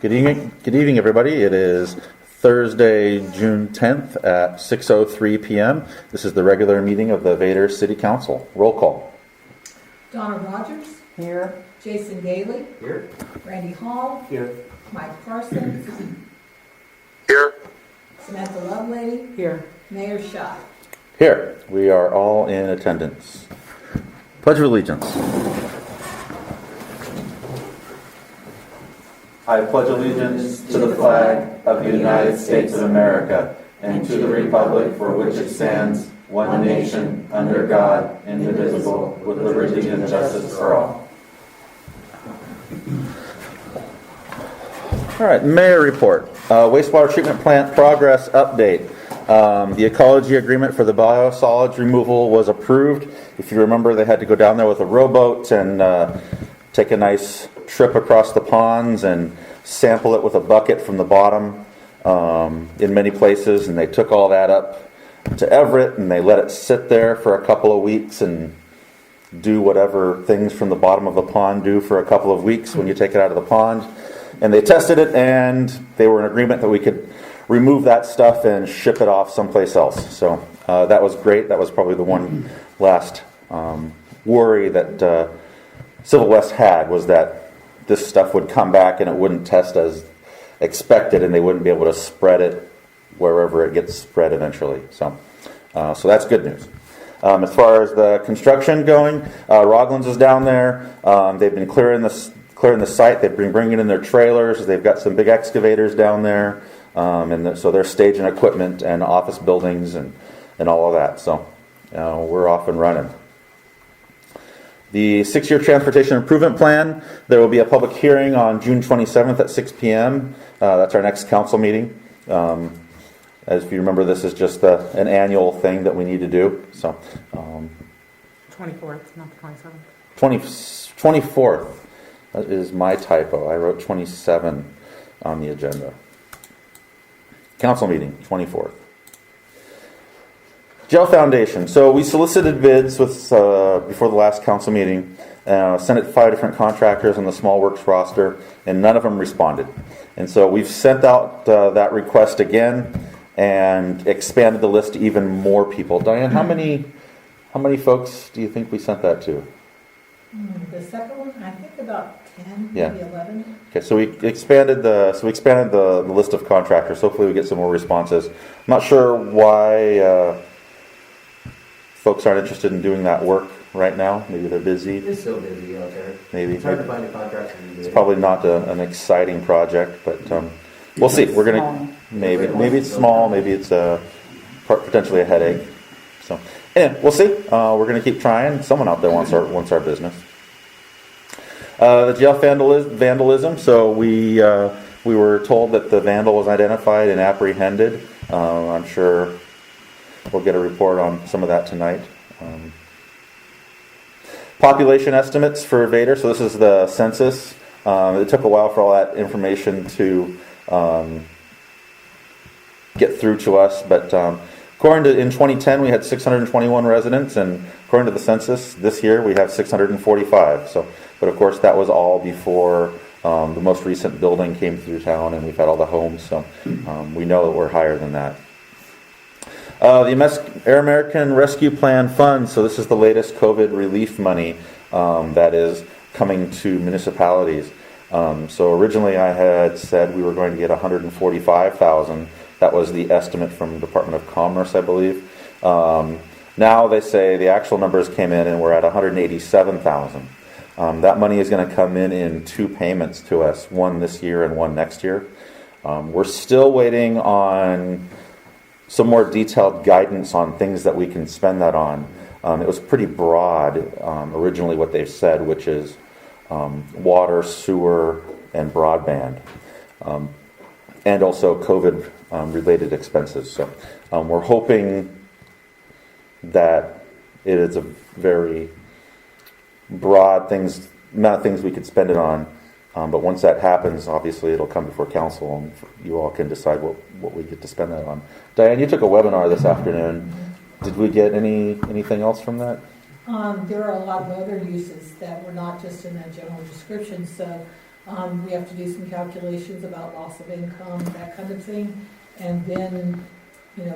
Good evening, everybody. It is Thursday, June 10th at 6:03 p.m. This is the regular meeting of the Vader City Council. Roll call. Donna Rogers. Here. Jason Daly. Here. Randy Hall. Here. Mike Parsons. Here. Samantha Lovelady. Here. Mayor Schott. Here. We are all in attendance. Pledge of Allegiance. I pledge allegiance to the flag of the United States of America and to the republic for which it stands, one nation, under God, indivisible, with liberty and justice for all. All right, Mayor report. Wastewater treatment plant progress update. The ecology agreement for the biosolids removal was approved. If you remember, they had to go down there with a rowboat and take a nice trip across the ponds and sample it with a bucket from the bottom in many places, and they took all that up to Everett and they let it sit there for a couple of weeks and do whatever things from the bottom of the pond do for a couple of weeks when you take it out of the pond. And they tested it, and they were in agreement that we could remove that stuff and ship it off someplace else. So that was great. That was probably the one last worry that Civil West had, was that this stuff would come back and it wouldn't test as expected, and they wouldn't be able to spread it wherever it gets spread eventually. So that's good news. As far as the construction going, Roglan's is down there. They've been clearing the site. They've been bringing in their trailers. They've got some big excavators down there, so they're staging equipment and office buildings and all of that. So we're off and running. The 6-year transportation improvement plan, there will be a public hearing on June 27th at 6 p.m. That's our next council meeting. As if you remember, this is just an annual thing that we need to do. So 24th, not the 27th. 24th. That is my typo. I wrote 27 on the agenda. Council meeting, 24th. Jail Foundation. So we solicited bids before the last council meeting, sent it to 5 different contractors on the small works roster, and none of them responded. And so we've sent out that request again and expanded the list to even more people. Diane, how many folks do you think we sent that to? The second one, I think about 10, Yeah. maybe 11. Okay, so we expanded the list of contractors. Hopefully we get some more responses. I'm not sure why folks aren't interested in doing that work right now. Maybe they're busy. It's so busy out there. Maybe It's hard to find a contractor to do it. it's probably not an exciting project, but we'll see. We're gonna maybe it's small, maybe it's potentially a headache. So anyway, we'll see. We're gonna keep trying. Someone out there wants our business. The jail vandalism. So we were told that the vandal was identified and apprehended. I'm sure we'll get a report on some of that tonight. Population estimates for Vader. So this is the census. It took a while for all that information to get through to us, but according to in 2010 we had 621 residents, and according to the census this year we have 645. So, but of course that was all before the most recent building came through town, and we've had all the homes. So we know that we're higher than that. The American Rescue Plan funds, so this is the latest COVID relief money that is coming to municipalities. So originally I had said we were going to get $145,000. That was the estimate from the Department of Commerce, I believe. Now they say the actual numbers came in and we're at $187,000. That money is going to come in 2 payments to us, one this year and one next year. We're still waiting on some more detailed guidance on things that we can spend that on. It was pretty broad originally what they've said, which is water, sewer, and broadband, and also COVID related expenses. So we're hoping that it is a very broad amount of things we could spend it on. But once that happens, obviously it'll come before council, and you all can decide what we get to spend that on. Diane, you took a webinar this afternoon. Did we get anything else from that? There are a lot of other uses that were not just in that general description. So We have to do some calculations about loss of income, that kind of thing. And then,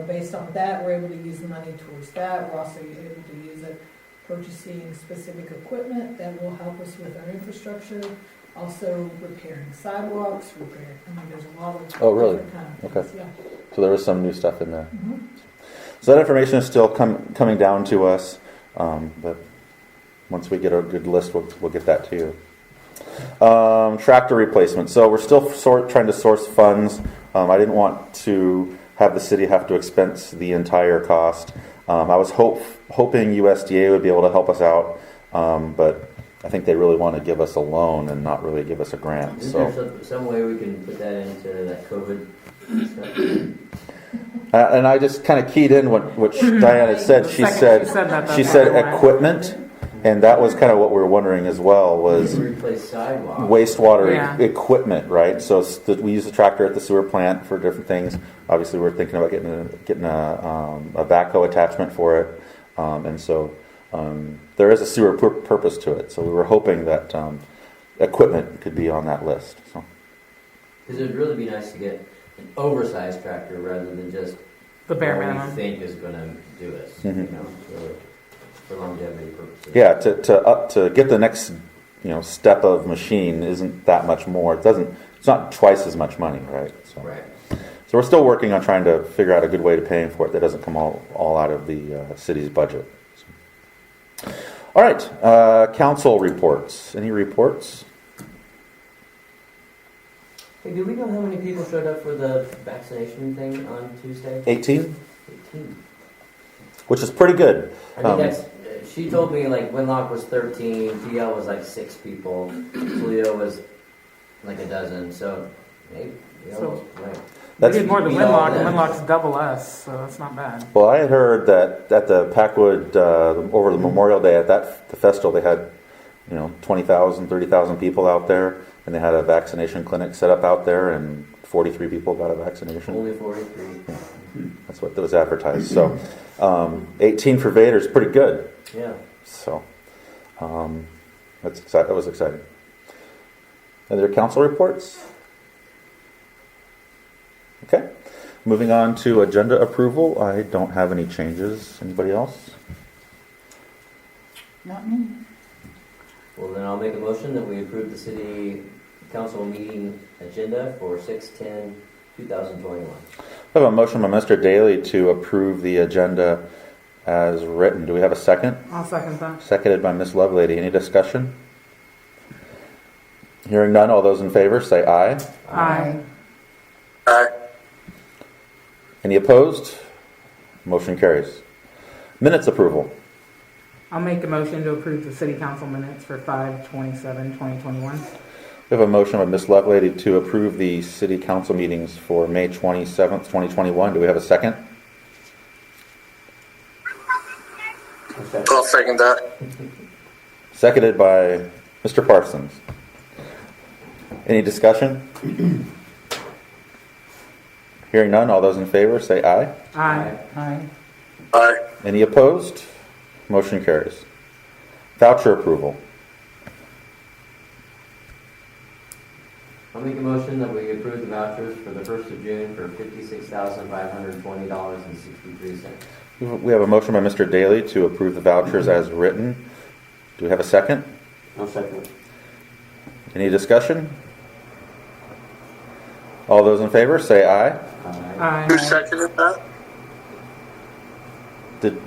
based on that, we're able to use the money towards that. We're also able to use it purchasing specific equipment that will help us with our infrastructure. Also repairing sidewalks, there's a lot of Oh, really? different kind of Okay. things, yeah. So there was some new stuff in there. Mhm. So that information is still coming down to us, but once we get a good list, we'll get that to you. Tractor replacement. So we're still trying to source funds. I didn't want to have the city have to expense the entire cost. I was hoping USDA would be able to help us out, but I think they really want to give us a loan and not really give us a grant. Is So, there some way we can put that into that COVID stuff? and I just kind of keyed in what Diana said. She said equipment, and that was kind of what we were wondering as well was Replace sidewalks. wastewater Yeah. equipment, right? So we use a tractor at the sewer plant for different things. Obviously, we're thinking about getting a backhoe attachment for it, and so there is a sewer purpose to it. So we were hoping that equipment could be on that list. So. Because it'd really be nice to get an oversized tractor rather than just The bare what minimum. we think is going to do us. Mhm. For longevity purposes. Yeah, to get the next step of machine isn't that much more. It's not twice as much money, right? So. Right. So we're still working on trying to figure out a good way to paying for it that doesn't come all out of the city's budget. So. All right, council reports. Any reports? Hey, do we know how many people showed up for the vaccination thing on Tuesday? 18, 18. which is pretty good. I think that's. She told me like Winlock was 13, TL was like 6 people, Toledo was like a dozen. So maybe almost right. We did more than beat all Winlock, and them. Winlock's double us, so that's not bad. Well, I had heard that at the Packwood over the Memorial Day at the festival, they had 20,000, 30,000 people out there, and they had a vaccination clinic set up out there, and 43 people got a vaccination. Only 43. That's what was advertised. So 18 for Vader is pretty good. Yeah. So that was exciting. Other council reports? Okay. Moving on to agenda approval. I don't have any changes. Anybody else? Not me. Well, then I'll make a motion that we approve the city council meeting agenda for 6/10/2021. I have a motion by Mr. Daly to approve the agenda as written. Do we have a second? I'll second that. Seconded by Ms. Lovelady. Any discussion? Hearing none, all those in favor say aye. Aye. Any opposed? Motion carries. Minutes approval. I'll make a motion to approve the city council minutes for 5/27/2021. We have a motion by Ms. Lovelady to approve the city council meetings for May 27th, 2021. Do we have a second? I'll second that. Seconded by Mr. Parsons. Any discussion? Hearing none, all those in favor say aye. Aye. Aye. Any opposed? Motion carries. Voucher approval. I'll make a motion that we approve the vouchers for the 1st of June for $56,520.63. We have a motion by Mr. Daly to approve the vouchers as written. Do we have a second? I'll second. Any discussion? All those in favor say aye. Aye. Who seconded that? Did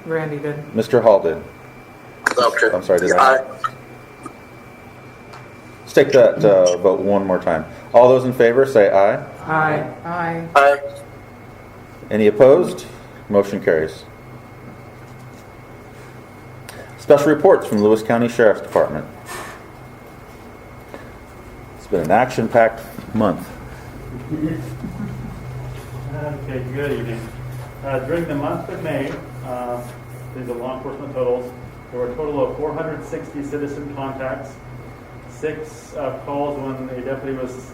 Randy did. Mr. Hall did? Okay. I'm sorry, did I? Aye. Let's take that vote one more time. All those in favor say aye. Aye. Aye. Aye. Any opposed? Motion carries. Special reports from Lewis County Sheriff's Department. It's been an action-packed month. Okay, good evening. During the month of May, these are law enforcement totals, there were a total of 460 citizen contacts, 6 calls when a deputy was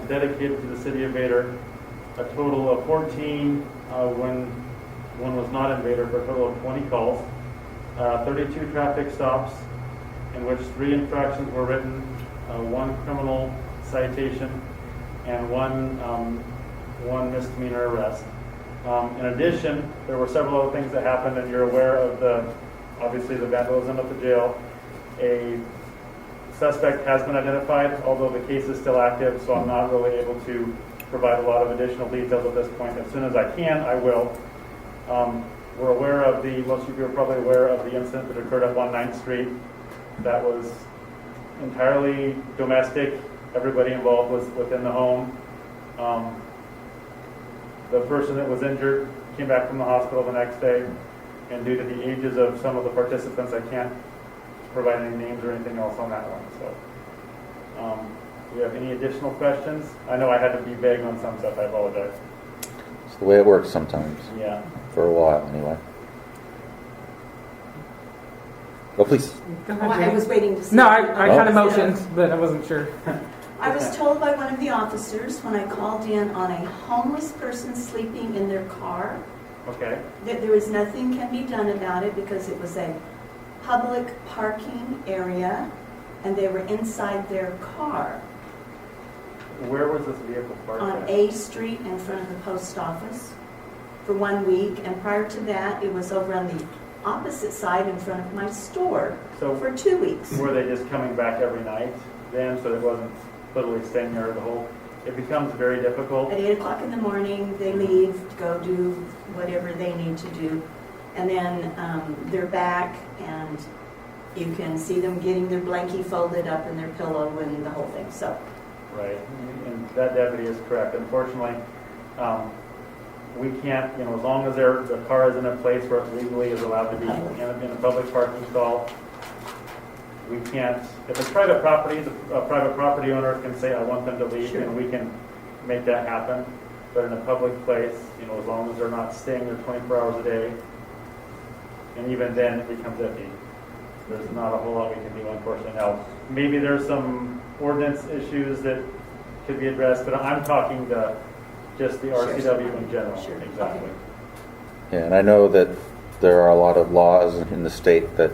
dedicated to the city of Vader, a total of 14 when one was not in Vader, for a total of 20 calls, 32 traffic stops in which 3 infractions were written, one criminal citation, and one misdemeanor arrest. In addition, there were several other things that happened, and you're aware of obviously the vandalism at the jail. A suspect has been identified, although the case is still active, so I'm not really able to provide a lot of additional details at this point. As soon as I can, I will. We're aware of most of you are probably aware of the incident that occurred up on 9th Street. That was entirely domestic. Everybody involved was within the home. The person that was injured came back from the hospital the next day, and due to the ages of some of the participants, I can't provide any names or anything else on that one. So, do you have any additional questions? I know I had to be vague on some stuff. I apologize. It's the way it works sometimes, Yeah. for a while anyway. Oh, please. Go Oh, ahead, I was waiting to see. No, I kind of Oh. motioned, but I wasn't sure. I was told by one of the officers when I called in on a homeless person sleeping in their car Okay. that there was nothing can be done about it because it was a public parking area and they were inside their car Where was this vehicle parked on at? A Street in front of the post office for 1 week. And prior to that, it was over on the opposite side in front of my store So for 2 weeks. were they just coming back every night then, so it wasn't literally staying there the whole? It becomes very difficult. At 8 o'clock in the morning, they leave to go do whatever they need to do. And then they're back and you can see them getting their blankie folded up in their pillow and the whole thing. So, Right, and that deputy is correct. Unfortunately, we can't, as long as the car is in a place where it legally is allowed to be in a public parking stall, we can't, if it's private property, a private property owner can say, I want them to leave, Sure. and we can make that happen. But in a public place, as long as they're not staying there 24 hours a day, and even then it becomes iffy. There's not a whole lot we can do, unfortunately. Now, maybe there's some ordinance issues that could be addressed, but I'm talking just the Sure. RCW in general. Sure. Exactly. Yeah, and I know that there are a lot of laws in the state that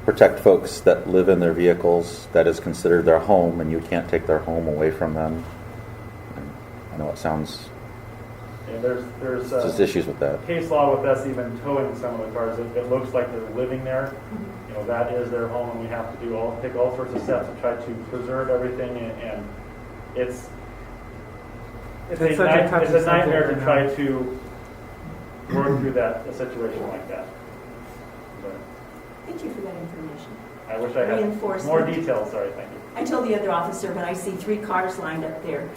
protect folks that live in their vehicles. That is considered their home, and you can't take their home away from them. And I know it sounds, And there's just issues with that. case law with us even towing some of the cars. It looks like they're living there. That is their home, and we have to take all sorts of steps to try to preserve everything. And it's It's such a touchy it's a nightmare subject to right try to work through a situation like that. But thank you for that information. I wish I had Reinforcement. more details. Sorry, thank you. I told the other officer, when I see 3 cars lined up there,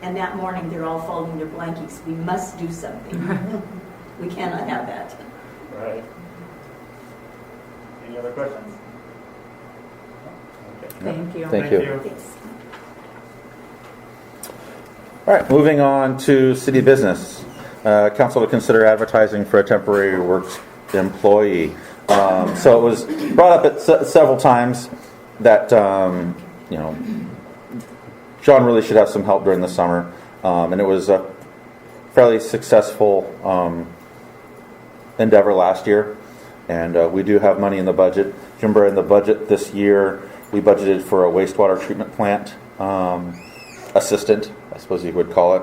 and that morning they're all folding their blankets, we must do something. We cannot have that. Right. Any other questions? Okay. Thank you. Thank you. Thanks. All right, moving on to city business. Council to consider advertising for a temporary works employee. So it was brought up several times that John really should have some help during the summer, and it was a fairly successful endeavor last year, and we do have money in the budget. Remember, in the budget this year, we budgeted for a wastewater treatment plant assistant, I suppose you would call it,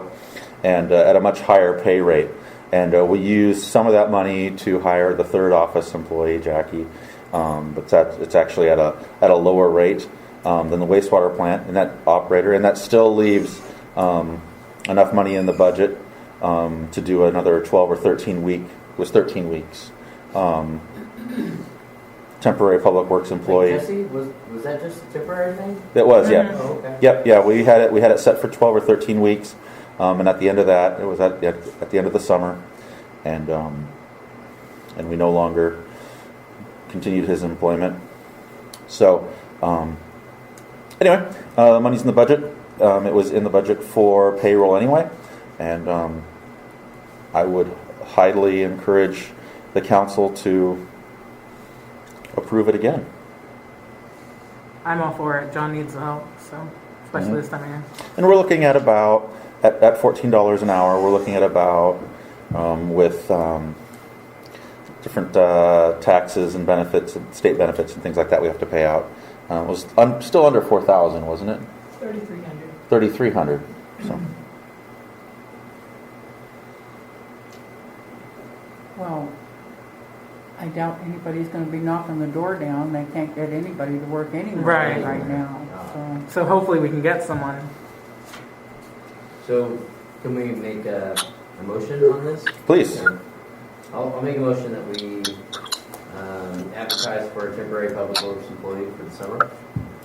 and at a much higher pay rate. And we used some of that money to hire the third office employee, Jackie, but it's actually at a lower rate than the wastewater plant and that operator, and that still leaves enough money in the budget to do another 12 or 13 week. It was 13 weeks. Temporary public works employee. Jesse, was that just a temporary thing? It was, yeah. Oh, okay. Yep, yeah. We had it set for 12 or 13 weeks, and at the end of that, it was at the end of the summer, and we no longer continued his employment. So, anyway, the money's in the budget. It was in the budget for payroll anyway, and I would highly encourage the council to approve it again. I'm all for it. John needs the help, so especially this time of year. And we're looking at about, at $14 an hour, we're looking at about, with different taxes and benefits, and state benefits and things like that we have to pay out, It was still under 4,000, wasn't it? 3,300. 3,300. So Well, I doubt anybody's gonna be knocking the door down. They can't get anybody to work anywhere Right. right now, so. So hopefully we can get someone. So, can we make a motion on this? please. Okay. I'll make a motion that we advertise for a temporary public works employee for the summer.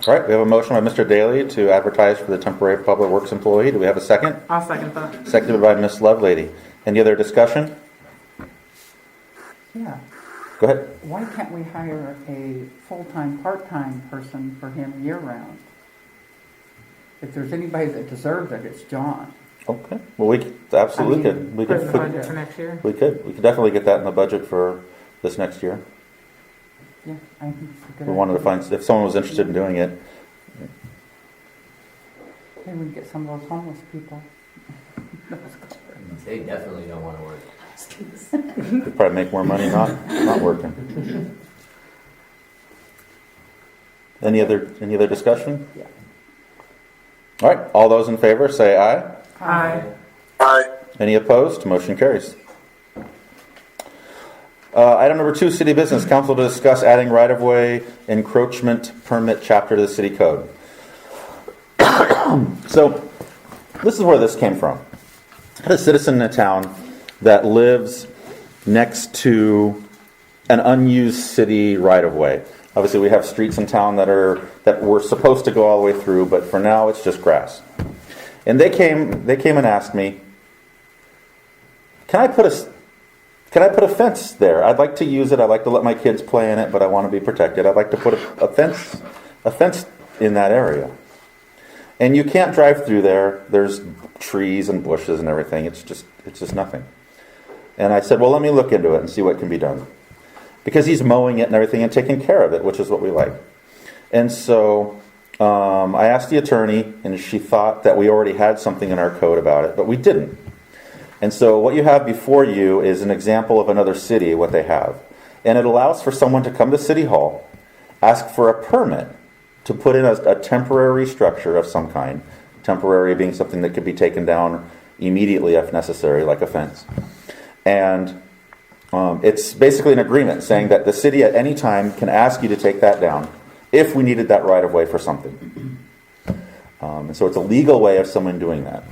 All right, we have a motion by Mr. Daly to advertise for the temporary public works employee. Do we have a second? I'll second that. Seconded by Ms. Lovelady. Any other discussion? Yeah, Go ahead. why can't we hire a full-time, part-time person for him year-round? If there's anybody that deserves it, it's John. Okay. Well, we absolutely could. We Put in could. the budget for next year. We could definitely get that in the budget for this next year. Yeah, I think it's a good We wanted to idea. find, if someone was interested in doing it. Maybe we can get some of those homeless people. They definitely don't want to work. Could probably make more money not working. Any other discussion? Yeah. All right, all those in favor say aye. Aye. Aye. Any opposed? Motion carries. Item number 2, city business. Council to discuss adding right-of-way encroachment permit chapter to the city code. So, this is where this came from. I had a citizen in a town that lives next to an unused city right-of-way. Obviously, we have streets in town that were supposed to go all the way through, but for now, it's just grass. And they came and asked me, Can I put a fence there? I'd like to use it. I'd like to let my kids play in it, but I want to be protected. I'd like to put a fence in that area. And you can't drive through there. There's trees and bushes and everything. It's just nothing. And I said, well, let me look into it and see what can be done. Because he's mowing it and everything and taking care of it, which is what we like. And so I asked the attorney, and she thought that we already had something in our code about it, but we didn't. And so what you have before you is an example of another city, what they have. And it allows for someone to come to City Hall, ask for a permit to put in a temporary structure of some kind, temporary being something that could be taken down immediately if necessary, like a fence. And it's basically an agreement saying that the city at any time can ask you to take that down if we needed that right of way for something. And so it's a legal way of someone doing that.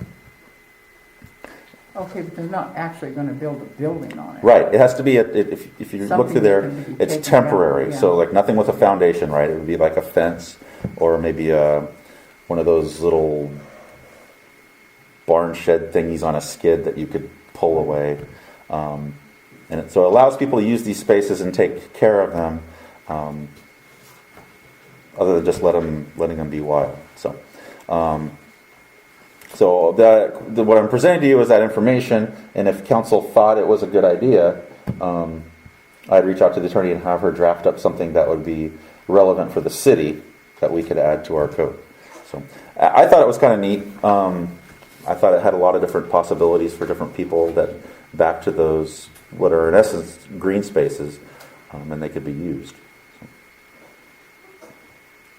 Okay, but they're not actually gonna build a building on it. Right. It has to be, if you look Something through there, that can be it's taken down, temporary. yeah. So like nothing with a foundation, right? It would be like a fence or maybe one of those little barn shed thingies on a skid that you could pull away. So it allows people to use these spaces and take care of them other than just letting them be wild. So what I'm presenting to you is that information, and if council thought it was a good idea, I'd reach out to the attorney and have her draft up something that would be relevant for the city that we could add to our code. So I thought it was kind of neat. I thought it had a lot of different possibilities for different people that back to those, what are in essence green spaces, and they could be used.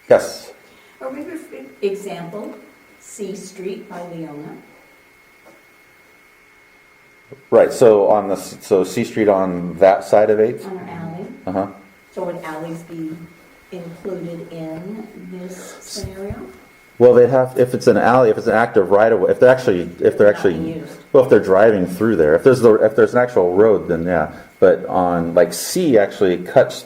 Yes? Or we for example, C Street by Leona. Right, so so C Street on that side of 8th? On our alley. Uh-huh. So would alleys be included in this scenario? Well, they have, if it's an alley, if it's an active right of way, if they're actually, used. well, if they're driving through there, if there's an actual road, then yeah. But on, like, C actually cuts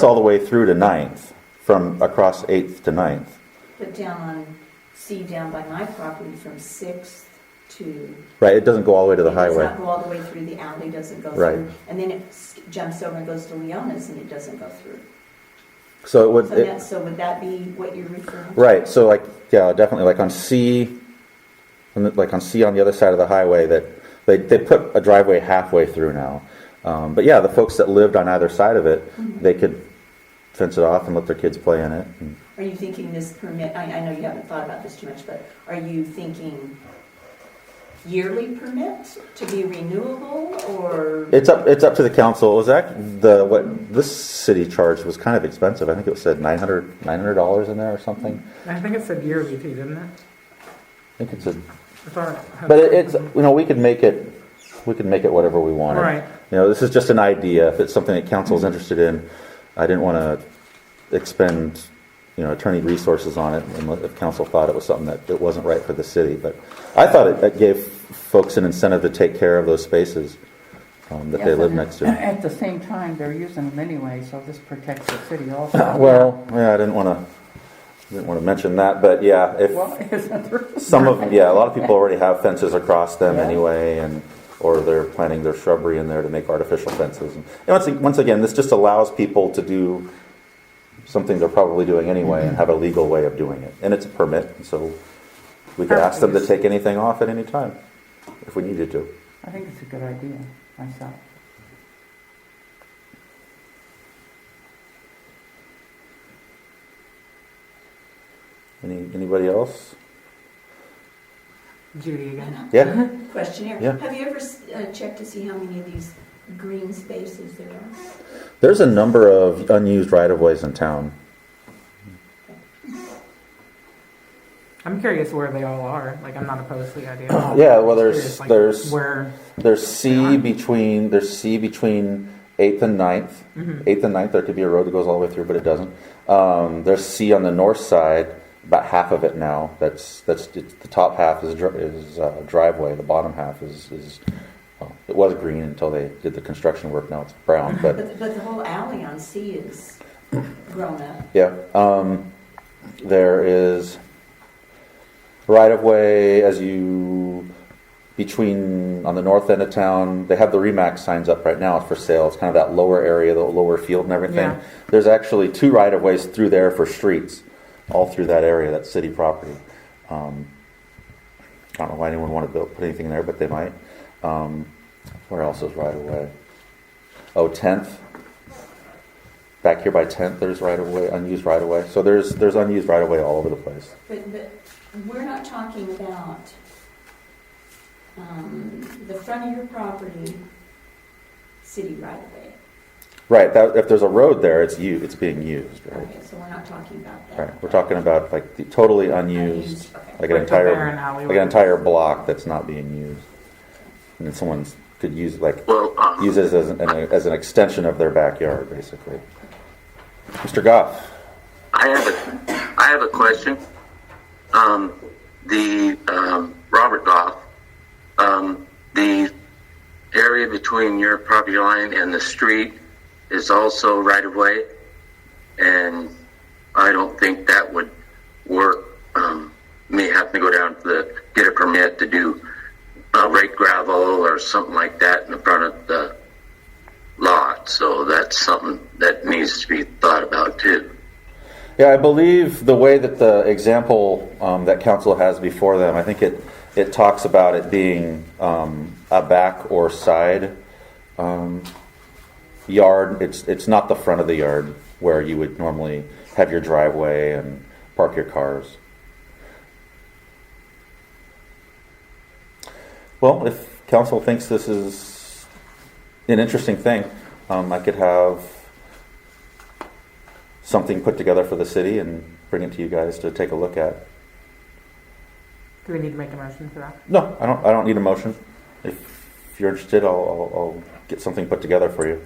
all the way through to 9th, from across 8th to 9th. But down on C, down by my property from 6th to... Right, it doesn't go all the way to the It does highway. not go all the way through, the alley doesn't go Right. through. And then it jumps over and goes to Leona's and it doesn't go through. So it would, So would that be what you're referring to? right, so like, yeah, definitely, like on C, on the other side of the highway, that they put a driveway halfway through now. But yeah, the folks that lived on either side of it, they could fence it off and let their kids play in it. Are you thinking this permit, I know you haven't thought about this too much, but are you thinking yearly permit to be renewable, or? It's up to the council. It was what this city charged was kind of expensive. I think it said $900 in there or something. I think it said yearly too, didn't it? I think it's a, I thought it had- but it's, we could make it whatever we wanted. Right. This is just an idea. If it's something that council's interested in, I didn't want to expend, attorney resources on it, and if council thought it was something that it wasn't right for the city. But I thought it gave folks an incentive to take care of those spaces that they live next to. At the same time, they're using them anyway, so this protects the city also. Well, yeah, I didn't want to mention that, but yeah, if Well, isn't there? a lot of people already have fences across them Yeah. anyway, or they're planting their shrubbery in there to make artificial fences. And once again, this just allows people to do something they're probably doing anyway and have a legal way of doing it. And it's a permit, so we could ask them to take anything off at any time if we needed to. I think it's a good idea myself. Anybody else? Judy again. Yeah? Questionnaire. Yeah. Have you ever checked to see how many of these green spaces there are? There's a number of unused right-of-ways in town. I'm curious where they all are. Like, I'm not opposed to the idea. Yeah, well, Curious, like, there's where. There's C between 8th and 9th. 8th and 9th, there could be a road that goes all the way through, but it doesn't. There's C on the north side, about half of it now. That's the top half is driveway. The bottom half is well, it was green until they did the construction work. Now it's brown. But But the whole alley on C is grown up. yeah, there is right of way as you between on the north end of town. They have the Remax signs up right now. It's for sale. It's kind of that lower area, the lower field and everything. Yeah. There's actually 2 right of ways through there for streets, all through that area. That's city property. I don't know why anyone would want to put anything there, but they might. Where else is right of way? Oh, 10th. Back here by 10th, there's right of way, unused right of way. So there's unused right of way all over the place. But we're not talking about the front of your property, city right away. Right. If there's a road there, it's being used. Right. Okay, so we're not talking about that. Right. We're talking about like the totally unused, Okay. like an Like the barren entire alleyway. block that's not being used, and then someone could use it Well, use it as an extension of their backyard, basically. Mr. Goff. I have a question. Robert Goff, the area between your property line and the street is also right of way, and I don't think that would work. May have to go down to get a permit to do rake gravel or something like that in the front of the lot. So that's something that needs to be thought about too. Yeah, I believe the way that the example that council has before them, I think it talks about it being a back or side yard. It's not the front of the yard where you would normally have your driveway and park your cars. Well, if council thinks this is an interesting thing, I could have something put together for the city and bring it to you guys to take a look at. Do we need to make a motion for that? No, I don't need a motion. If you're interested, I'll get something put together for you.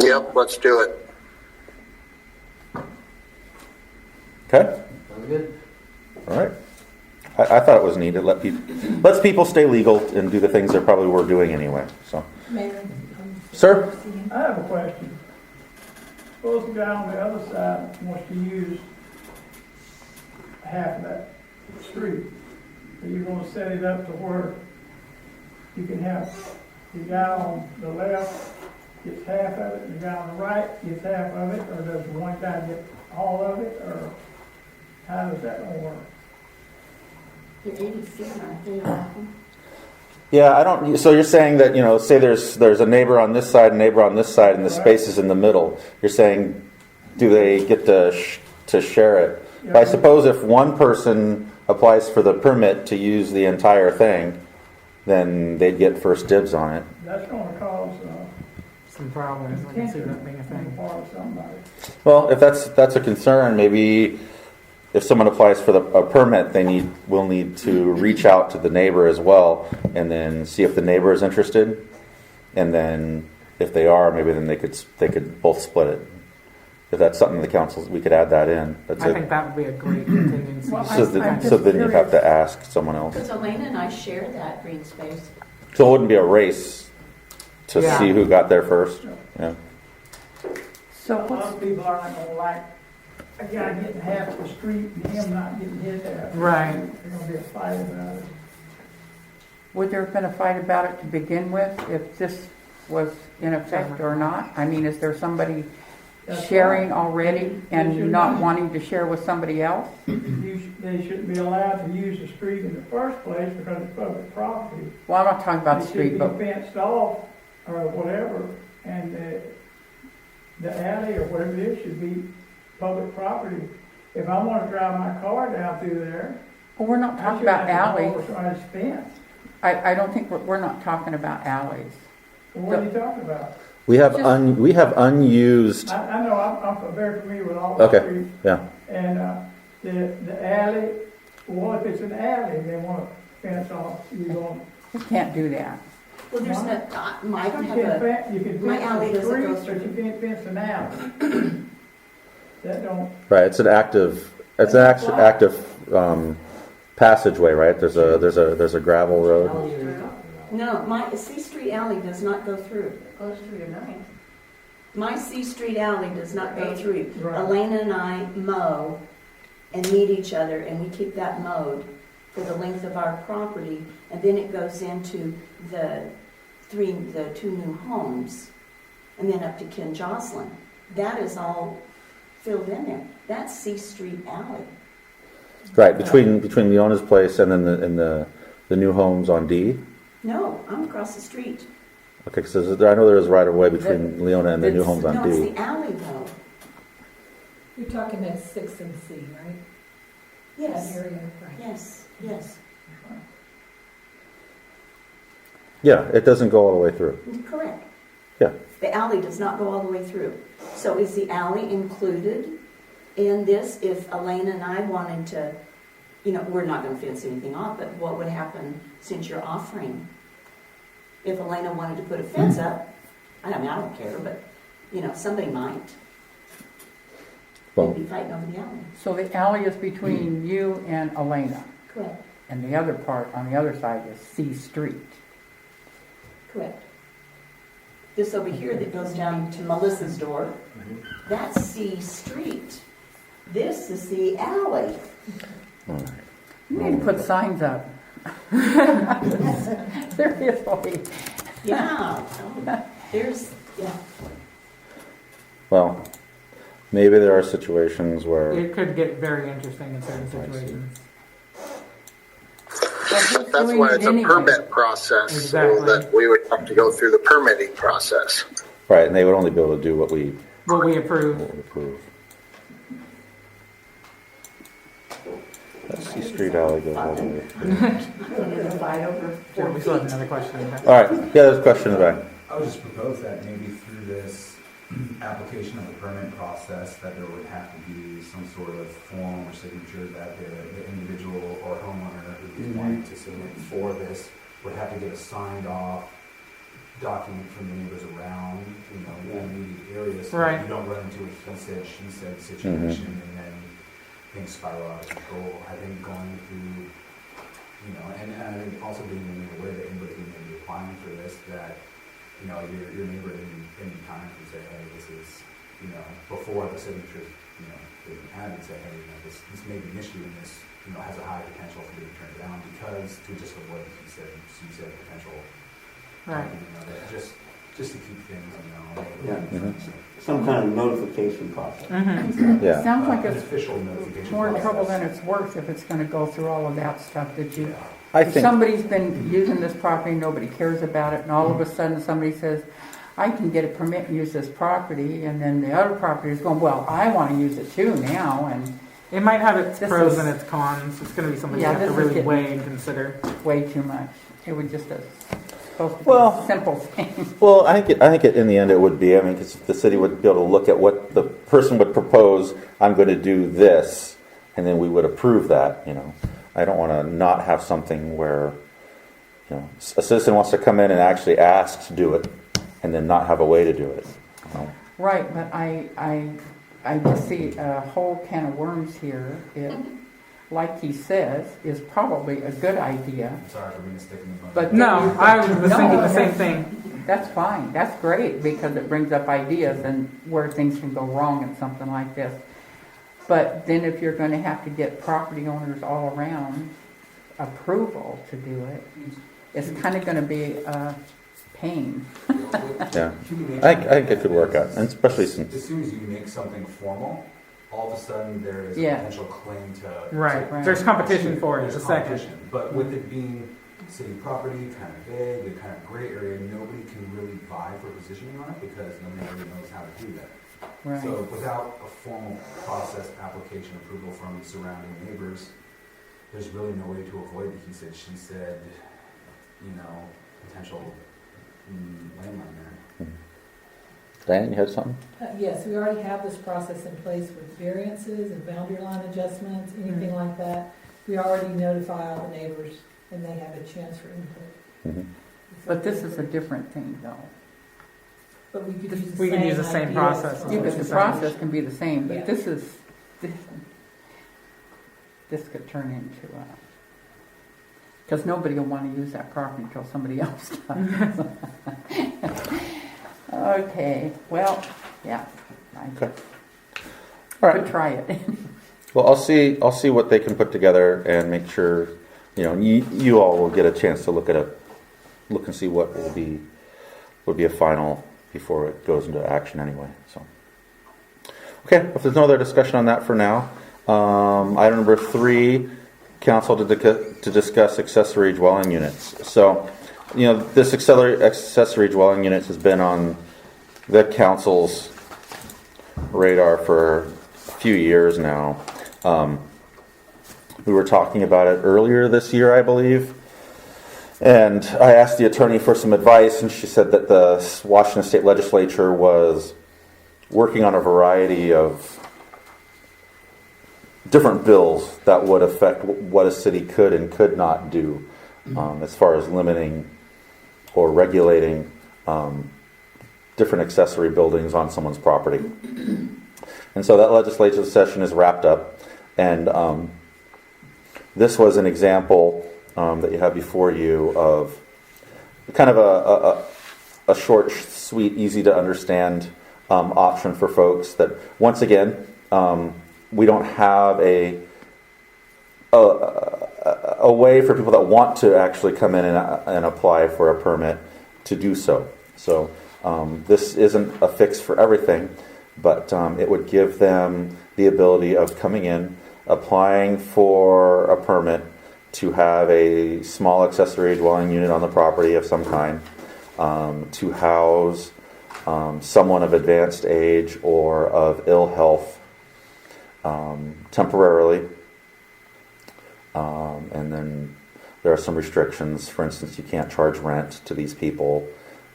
Yep, let's do it. Okay? Sounds good. All right. I thought it was neat. It lets people stay legal and do the things they probably were doing anyway. So, Mayor? Sir? I have a question. Suppose the guy on the other side wants to use half of that street. Are you gonna set it up to where you can have the guy on the left gets half of it, and the guy on the right gets half of it, or does one guy get all of it, or how does that gonna work? They're 80 feet, aren't they, Malcolm? Yeah, I don't. So you're saying that say there's a neighbor on this side, a neighbor on this side, and the space is in the middle. You're saying, do they get to share it? But I suppose if one person applies for the permit to use the entire thing, then they'd get first dibs on it. That's gonna cause, Some problems, I can see that being a on the thing. part of somebody. Well, if that's a concern, maybe if someone applies for a permit, will need to reach out to the neighbor as well, and then see if the neighbor is interested, and then if they are, maybe then they could both split it. If that's something the council, we could add that in. That's I it. think that would be a great contingency. Well, So then you have to ask someone else. Because Elena and I share that green space. So it wouldn't be a race to Yeah. see who got there first. Yeah. So A lot what's, of people aren't gonna like a guy getting half the street and him not getting his half. Right. There's gonna be a fight about it. would there have been a fight about it to begin with if this was in effect or not? I mean, is there somebody That's sharing right. already They and should not be. wanting to share with somebody else? They shouldn't be allowed to use the street in the first place because it's public property. Well, I'm not talking about the street, but It should be fenced off or whatever, and the alley or whatever it is should be public property. If I want to drive my car down through there, well, we're not I talking should about have to go alleys. over somebody's fence. I don't think we're not talking about alleys. What are you talking about? We have Just- unused. I know, I'm very familiar with all the Okay. streets. Yeah. And the alley, well, if it's an alley, they want to fence off, you don't. We can't do that. Well, there's no, I don't You have can a, fence, you can my fence alley the doesn't go street, but through. you can't fence an alley. That don't, Right. It's an active passageway. Right. There's a gravel road. No, my C Street alley does not go through. It goes through your nine. My C Street alley does not go through. Right. Elena and I mow and meet each other, and we keep that mowed for the length of our property, and then it goes into the two new homes, and then up to Ken Jocelyn. That is all filled in there. That's C Street alley. Right. Between Leona's place and then the new homes on D. No, I'm across the street. Okay. So I know there is right of way between Leona and the new homes on No, it's D. the alley though. You're talking at 6 and C, right? Yes, That area, right. yes, yes. Yeah. It doesn't go all the way through. Correct. Yeah. The alley does not go all the way through. So is the alley included in this? If Elena and I wanted to, we're not going to fence anything off, but what would happen since you're offering? If Elena wanted to put a fence up, I don't care, but, somebody might. Well, They'd be fighting over the alley. So the alley is between you and Elena, Correct, and the other part on the other side is C Street. correct. This over here that goes down to Melissa's door, that's C Street. This is the alley. You need to put signs up. Seriously. Yeah, yeah. well, maybe there are situations where. It could get very interesting in certain situations. That's why it's a permit process, Exactly. so that we would have to go through the permitting process. Right, and they would only be able to do what we approve. approve. That C Street alley goes all the way through. Sure, we still have another question. All right, yeah, there's a question in the back. I would just propose that maybe through this application of the permit process, that there would have to be some sort of form or signature that the individual or homeowner who is wanting to submit for this would have to get a signed off document from the neighbors around, the immediate area, so Right. that you don't run into a he said, she said situation, and then things spiral out of control. I think going through, and I think also being made aware that anybody who may be applying for this, that your neighbor at any time can say, hey, this is, before the signature, they can have and say, hey, this may be an issue, and this, has a high potential for being turned down because to just avoid, she said potential. Right. Just to keep things, Some kind of notification process. Yeah. Sounds like an it's official notification more process. trouble than it's worth if it's gonna go through all of that stuff that you... I If think, somebody's been using this property, nobody cares about it, and all of a sudden somebody says, I can get a permit and use this property, and then the other property is going, well, I want to use it too now, and It might have its This pros is- and its cons. It's going to be something Yeah, you have to this is really getting- weigh and consider. Way too much. It would just supposed to be Well- a simple thing. Well, I think in the end it would be. I mean, because the city would be able to look at what the person would propose. I'm going to do this, and then we would approve that. I don't want to not have something where, a citizen wants to come in and actually ask to do it, and then not have a way to do it. Right, but I just see a whole can of worms here. It, like he says, is probably a good idea. I'm sorry for being a stick in the mud. But No, I was thinking the same thing. That's fine. That's great because it brings up ideas and where things can go wrong in something like this. But then if you're going to have to get property owners all around approval to do it, it's kind of going to be a pain. Yeah, I think it could work out, and especially since. As soon as you make something formal, all of a sudden there is Yeah. a potential claim to... Right. Right. There's competition for it. There's The second. competition. But with it being city property, kind of vague, a kind of gray area, nobody can really vie for positioning on it because nobody really knows how to do that. Right. So without a formal process, application, approval from surrounding neighbors, there's really no way to avoid the he said, she said, potential landmine there. Diane, you had something? Yes, we already have this process in place with variances and boundary line adjustments, anything like that. We already notify all the neighbors, and they have a chance for input. But this is a different thing, though. But we could use the We same could use the same ideas process. from- Yeah, but the process can be the same, Yeah. but this could turn into because nobody will want to use that property until somebody else does. Okay, well, yeah, I Okay. All right. could try it. Well, I'll see what they can put together and make sure, you all will get a chance to look and see what would be a final before it goes into action anyway. So, okay, if there's no other discussion on that for now, item number 3, council to discuss accessory dwelling units. So, this accessory dwelling units has been on the council's radar for a few years now. We were talking about it earlier this year, I believe. And I asked the attorney for some advice, and she said that the Washington State Legislature was working on a variety of different bills that would affect what a city could and could not do as far as limiting or regulating different accessory buildings on someone's property. And so that legislative session is wrapped up, and this was an example that you have before you of kind of a short, sweet, easy to understand option for folks that, once again, we don't have a way for people that want to actually come in and apply for a permit to do so. So this isn't a fix for everything, but it would give them the ability of coming in, applying for a permit to have a small accessory dwelling unit on the property of some kind, to house someone of advanced age or of ill health temporarily. And then there are some restrictions. For instance, you can't charge rent to these people,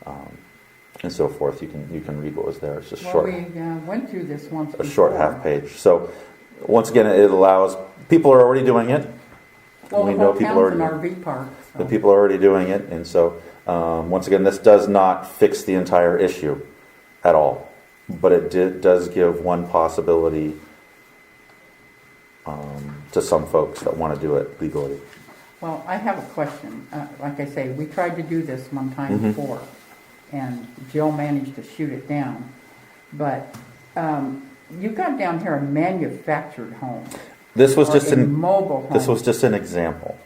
and so forth. You can read what was there. It's just short. We went through this once A before. short half page. So once again, it allows, people are already doing it. Well, We the know whole people town's are- an RV park. So. The people are already doing it, and so once again, this does not fix the entire issue at all, but it does give one possibility to some folks that want to do it legally. Well, I have a question. Like I say, we tried to do this one time Mhm. before, and Jill managed to shoot it down. But you've got down here a manufactured home. This was or just a mobile home. This was just an example.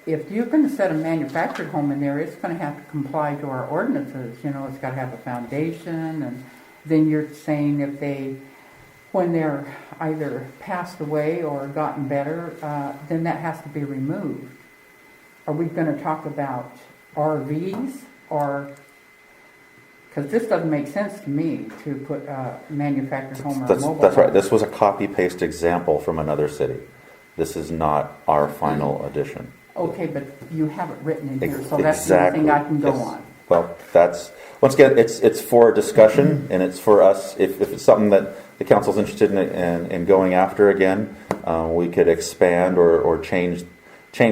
If you're going to set a manufactured home in there, it's going to have to comply to our ordinances. It's got to have a foundation, and then you're saying if when they're either passed away or gotten better, then that has to be removed. Are we going to talk about RVs or? Because this doesn't make sense to me to put a manufactured home or a That's, mobile that's right. home. This was a copy-paste example from another city. This is not our final edition. Okay, but you have it written in here, so that's the only Exactly. thing I can go Yes. on. Well, that's, once again, it's for discussion, and it's for us, if it's something that the council's interested in going after again, we could expand or change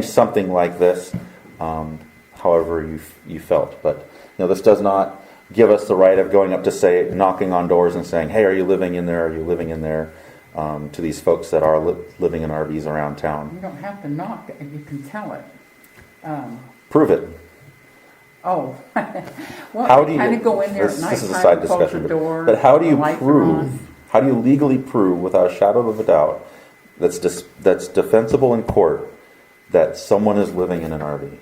something like this, however you felt. But, this does not give us the right of going up to say, knocking on doors and saying, hey, are you living in there? Are you living in there? To these folks that are living in RVs around town. You don't have to knock it, you can tell it. Prove it. Oh, well, How do you, kind of go in there at this is a nighttime, side close discussion, the door. but how do you the lights are prove, on. how do you legally prove without a shadow of a doubt that's defensible in court that someone is living in an RV?